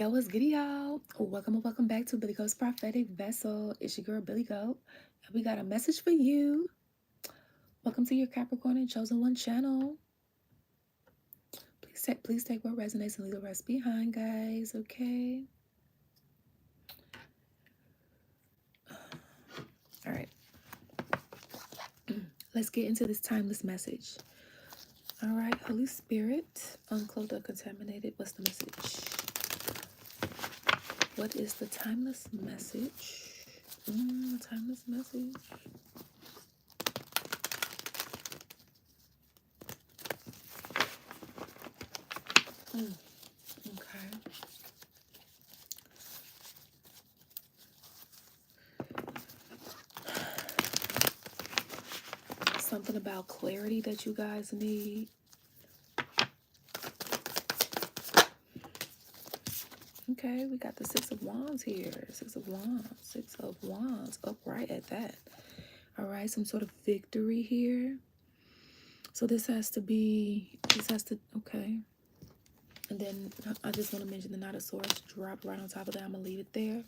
Yo, what's good, y'all? Welcome and welcome back to Billy Goat's Prophetic Vessel. It's your girl, Billy Goat. And we got a message for you. Welcome to your Capricorn and Chosen One channel. Please take what resonates and leave the rest behind, guys, okay? All right. Let's get into this timeless message. All right, Holy Spirit, uncloaked, uncontaminated. What's the message? What is the timeless message? Timeless message. Okay. Something about clarity that you guys need. Okay, we got the Six of Wands here. Six of Wands. Six of Wands. Upright at that. All right, some sort of victory here. So this has to, okay. And then I just want to mention the Knight of Swords dropped right on top of that. I'm going to leave it there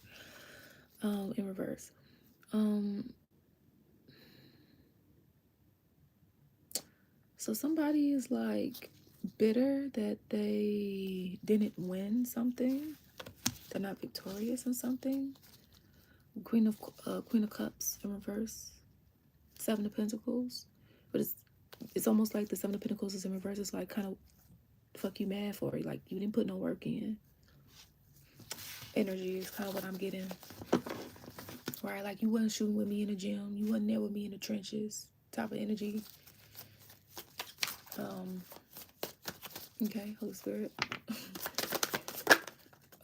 in reverse. So somebody is like bitter that they didn't win something. They're not victorious in something. Queen of Cups in reverse. Seven of Pentacles. But it's almost like the Seven of Pentacles is in reverse. It's like kind of fuck you mad for it. Like you didn't put no work in. Energy is kind of what I'm getting. Right? Like you wasn't shooting with me in the gym. You wasn't there with me in the trenches. Type of energy. Okay, Holy Spirit.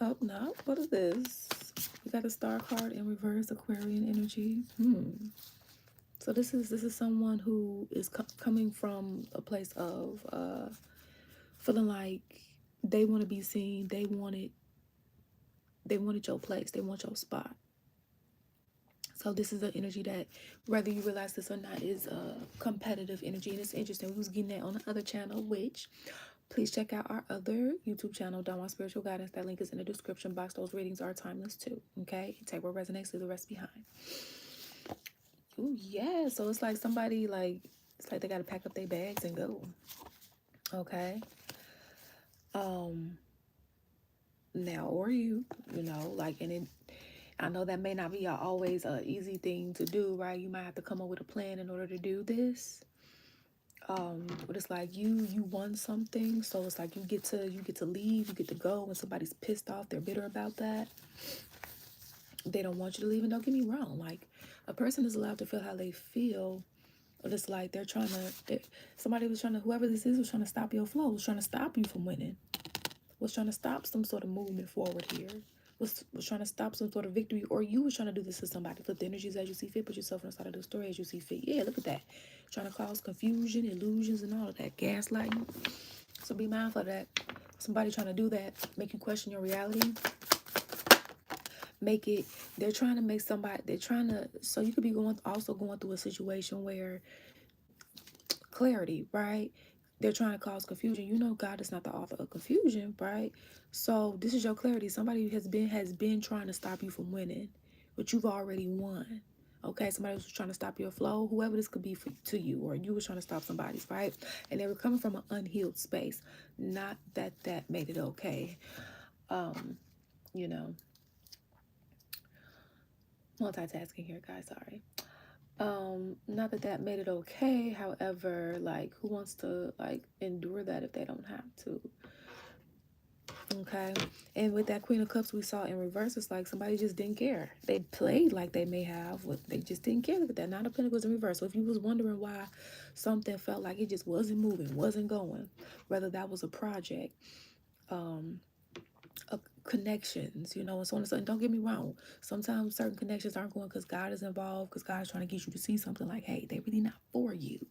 Oh no, what is this? We got the Star card in reverse, Aquarian energy. So this is someone who is coming from a place of feeling like they want to be seen. They wanted your place. They want your spot. So this is the energy that, whether you realize this or not, is a competitive energy. And it's interesting. We was getting that on the other channel, which please check out our other YouTube channel, Dawn Want Spiritual Guidance. That link is in the description box. Those readings are timeless too. Okay? Take what resonates, leave the rest behind. Oh yeah. So it's like somebody it's like they gotta pack up their bags and go. Okay. Now or you know, like, and I know that may not be always a easy thing to do, right? You might have to come up with a plan in order to do this. But it's like you won something, so it's like you get to leave, you get to go when somebody's pissed off, they're bitter about that. They don't want you to leave, and don't get me wrong, like a person is allowed to feel how they feel, but it's like whoever this is was trying to stop your flow, was trying to stop you from winning, was trying to stop some sort of movement forward here. Was trying to stop some sort of victory, or you was trying to do this to somebody. Flip the energies as you see fit, put yourself on the side of the story as you see fit. Yeah, look at that. Trying to cause confusion, illusions, and all of that. Gaslighting. So be mindful of that. Somebody trying to do that, make you question your reality. They're trying to make somebody, so you could be also going through a situation where clarity, right? They're trying to cause confusion. You know God is not the author of confusion, right? So this is your clarity. Somebody has been trying to stop you from winning, but you've already won. Okay, somebody was trying to stop your flow, whoever this could be to you, or you were trying to stop somebody's, right? And they were coming from an unhealed space. Not that made it okay. You know, multitasking here, guys, sorry. Not that made it okay. However, like, who wants to like endure that if they don't have to? Okay. And with that Queen of Cups we saw in reverse, it's like somebody just didn't care. They played like they may have, but they just didn't care. Look at that. Nine of Pentacles in reverse. So if you was wondering why something felt like it just wasn't moving, wasn't going, whether that was a project, connections, you know, and so on and so on. And don't get me wrong. Sometimes certain connections aren't going because God is involved, because God is trying to get you to see something like, hey, they're really not for you.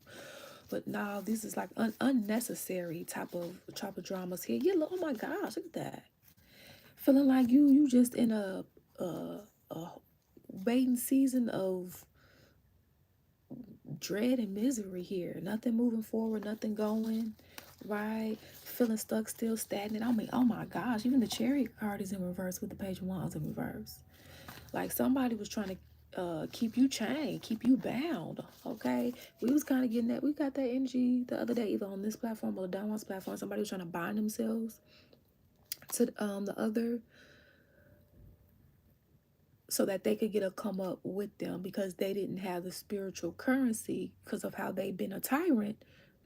But now this is like unnecessary type of dramas here. Yeah, look, oh my gosh, look at that. Feeling like you just in a waiting season of dread and misery here. Nothing moving forward, nothing going. right? Feeling stuck, still stagnant. I mean, oh my gosh, even the Chariot card is in reverse with the Page of Wands in reverse. Like somebody was trying to keep you chained, keep you bound. Okay, we was kind of getting that. We got that energy the other day, either on this platform or the downwards platform. Somebody was trying to bind themselves to the other, so that they could get a come up with them because they didn't have the spiritual currency because of how they've been a tyrant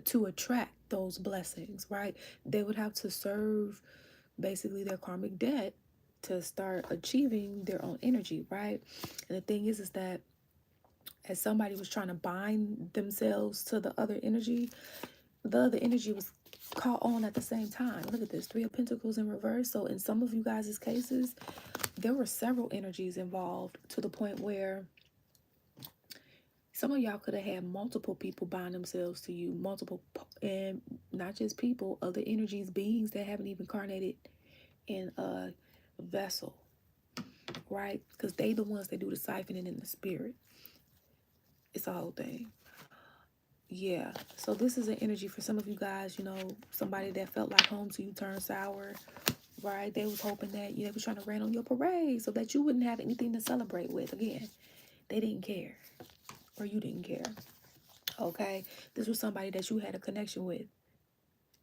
to attract those blessings, right? They would have to serve basically their karmic debt to start achieving their own energy, right? And the thing is that as somebody was trying to bind themselves to the other energy was caught on at the same time. Look at this, Three of Pentacles in reverse. So in some of you guys' cases, there were several energies involved to the point where some of y'all could have had multiple people bind themselves to you, and not just people, other energies, beings that haven't even incarnated in a vessel, right? Because they the ones that do the siphoning in the spirit. It's a whole thing. Yeah. So this is an energy for some of you guys, you know, somebody that felt like home to you turned sour, right? They was hoping that they was trying to rain on your parade so that you wouldn't have anything to celebrate with. Again, they didn't care, or you didn't care. Okay. This was somebody that you had a connection with.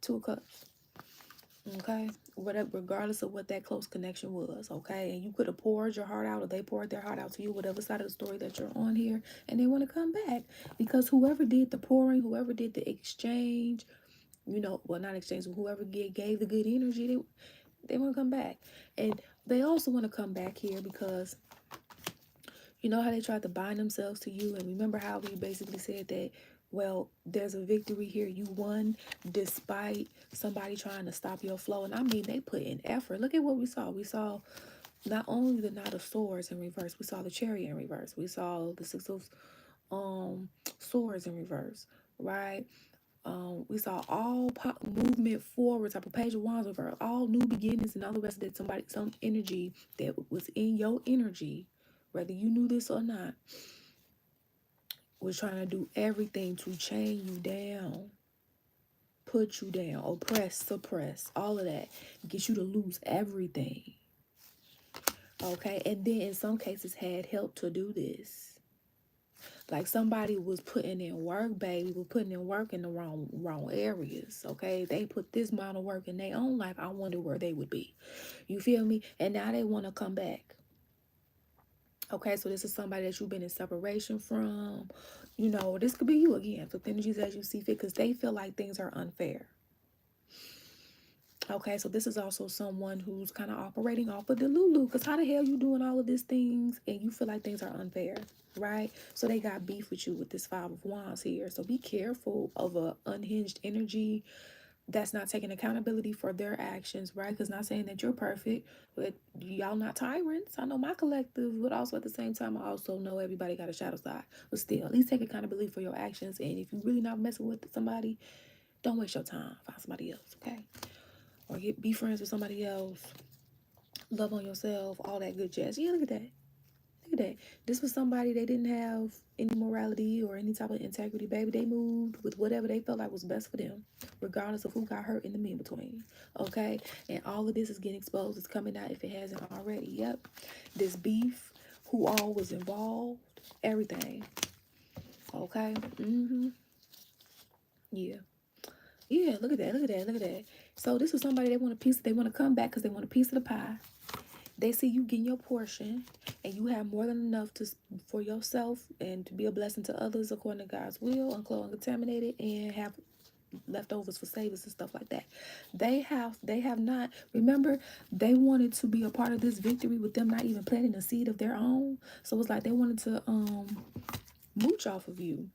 Two of Cups. Okay, whatever, regardless of what that close connection was, okay, and you could have poured your heart out, or they poured their heart out to you, whatever side of the story that you're on here, and they want to come back because whoever did the pouring, whoever did the exchange, well, not exchange, whoever gave the good energy, they want to come back, and they also want to come back here because you know how they tried to bind themselves to you, and remember how we basically said that, well, there's a victory here. You won despite somebody trying to stop your flow. And I mean, they put in effort. Look at what we saw. We saw not only the Knight of Swords in reverse, we saw the Chariot in reverse. We saw the Six of Swords in reverse, right? We saw all movement forward, type of Page of Wands reverse, all new beginnings and all the rest of it. Some energy that was in your energy, whether you knew this or not, was trying to do everything to chain you down, put you down, oppress, suppress, all of that, get you to lose everything. Okay, and then in some cases had help to do this. Like somebody was putting in work, baby, was putting in work in the wrong areas. Okay, they put this amount of work in their own life. I wonder where they would be. You feel me? And now they want to come back. Okay, so this is somebody that you've been in separation from. This could be you again. Flip energies as you see fit because they feel like things are unfair. Okay, so this is also someone who's kind of operating off of the Lulu. Because how the hell you doing all of these things and you feel like things are unfair, right? So they got beef with you with this Five of Wands here. So be careful of a unhinged energy that's not taking accountability for their actions, right? Because not saying that you're perfect, but y'all not tyrants. I know my collective, but also at the same time, I also know everybody got a shadow side. But still, at least take accountability for your actions. And if you really not messing with somebody, don't waste your time. Find somebody else, okay? Or be friends with somebody else. Love on yourself, all that good jazz. Yeah, look at that. Look at that. This was somebody, they didn't have any morality or any type of integrity, baby. They moved with whatever they felt like was best for them, regardless of who got hurt in the mean between. Okay? And all of this is getting exposed. It's coming out if it hasn't already. Yep. This beef, who all was involved, everything. Okay? Yeah. Yeah, look at that. Look at that. Look at that. So this is somebody, they want a piece. They want to come back because they want a piece of the pie. They see you getting your portion, and you have more than enough for yourself and to be a blessing to others according to God's will, unclothed, uncontaminated, and have leftovers for savers and stuff like that. They have not. Remember, they wanted to be a part of this victory with them not even planting a seed of their own. So it's like they wanted to mooch off of you.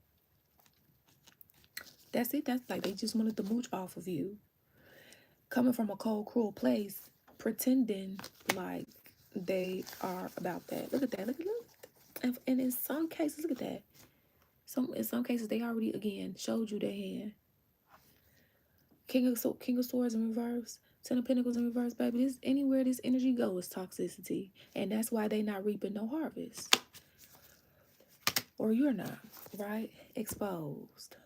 That's it. That's like they just wanted to mooch off of you. Coming from a cold, cruel place, pretending like they are about that. Look at that. Look. And in some cases, look at that. In some cases, they already again showed you their hand. King of Swords in reverse, Ten of Pentacles in reverse, baby. This anywhere this energy goes is toxicity, and that's why they not reaping no harvest, or you're not, right? Exposed.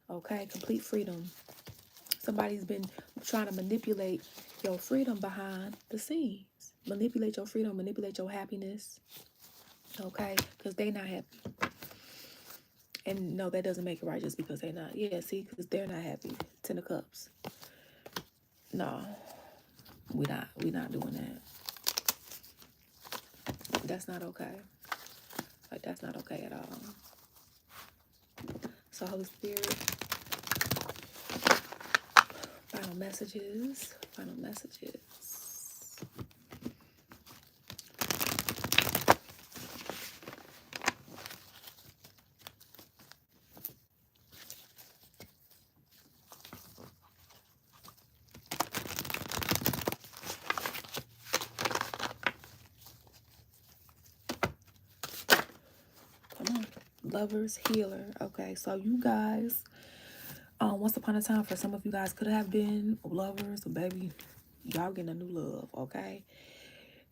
Okay, complete freedom. Somebody's been trying to manipulate your freedom behind the scenes. Manipulate your freedom, manipulate your happiness. Okay? Because they not happy. And no, that doesn't make it right just because they're not. Yeah, see, because they're not happy. 10 of Cups. No, we not doing that. That's not okay. Like, that's not okay at all. So, Holy Spirit, final messages. Final messages. Come on. Lovers, healer. Okay, so you guys, once upon a time, for some of you guys, could have been lovers, or baby, y'all getting a new love, okay?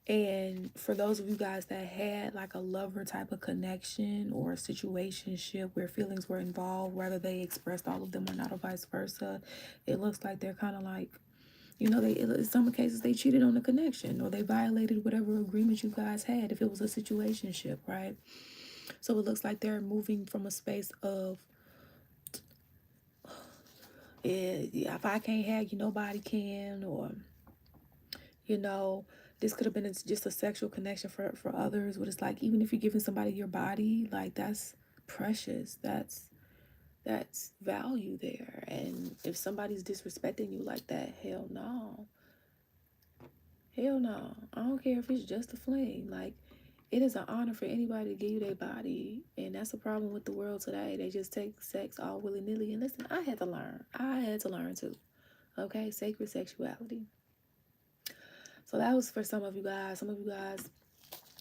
And for those of you guys that had like a lover type of connection or a situationship where feelings were involved, whether they expressed all of them or not, or vice versa, it looks like they're kind of like, you know, they, in some cases they cheated on the connection, or they violated whatever agreement you guys had if it was a situationship, right? So it looks like they're moving from a space of, if I can't have you, nobody can, or, you know, this could have been just a sexual connection for others, but it's like, even if you're giving somebody your body, like, that's precious. That's value there. And if somebody's disrespecting you like that, hell no. Hell no. I don't care if it's just a fling. Like, it is an honor for anybody to give you their body. And that's a problem with the world today. They just take sex all willy-nilly. And listen, I had to learn. I had to learn too. Okay? Sacred sexuality. So that was for some of you guys. Some of you guys,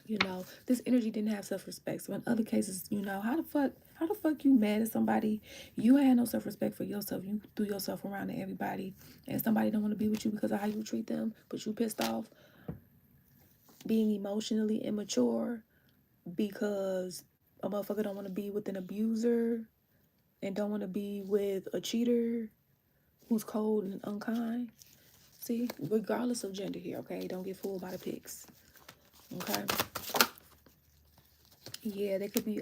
you know, this energy didn't have self-respect. So in other cases, you know, how the fuck you mad at somebody? You ain't had no self-respect for yourself. You threw yourself around to everybody, and somebody don't want to be with you because of how you treat them, but you pissed off. Being emotionally immature because a motherfucker don't want to be with an abuser and don't want to be with a cheater who's cold and unkind. See, regardless of gender here, okay? Don't get fooled by the pics. Okay? Yeah, they could be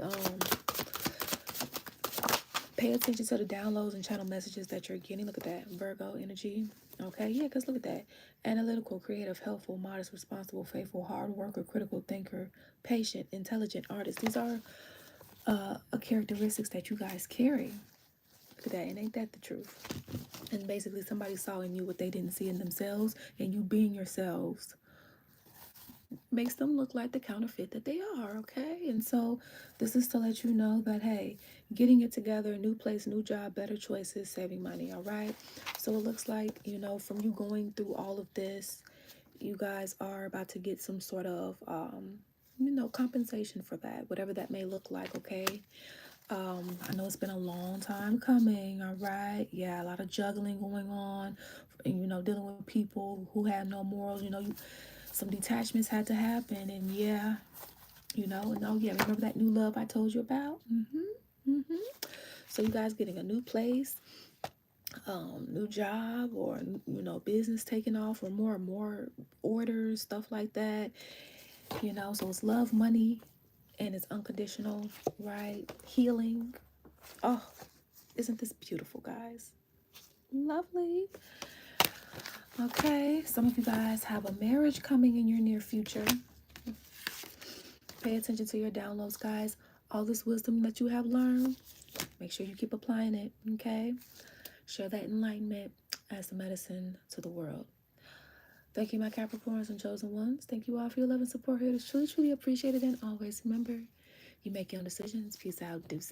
pay attention to the downloads and channel messages that you're getting. Look at that. Virgo energy. Okay, yeah, because look at that. Analytical, creative, helpful, modest, responsible, faithful, hard worker, critical thinker, patient, intelligent, artist. These are characteristics that you guys carry. Look at that. And ain't that the truth? And basically somebody saw in you what they didn't see in themselves, and you being yourselves makes them look like the counterfeit that they are, okay? And so this is to let you know that, hey, getting it together, new place, new job, better choices, saving money, all right? So it looks like, you know, from you going through all of this, you guys are about to get some sort of, you know, compensation for that, whatever that may look like, okay? I know it's been a long time coming, all right? Yeah, a lot of juggling going on, and, you know, dealing with people who have no morals, you know, some detachments had to happen, and yeah, you know, and oh yeah, remember that new love I told you about? So you guys getting a new place, new job, or, you know, business taking off, or more orders, stuff like that, you know. So it's love, money, and it's unconditional, right? Healing. Oh, isn't this beautiful, guys? Lovely. Okay, some of you guys have a marriage coming in your near future. Pay attention to your downloads, guys. All this wisdom that you have learned, make sure you keep applying it, okay? Share that enlightenment as the medicine to the world. Thank you, my Capricorns and chosen ones. Thank you all for your love and support here. It's truly, truly appreciated. And always remember, you make your own decisions. Peace out. Deuces.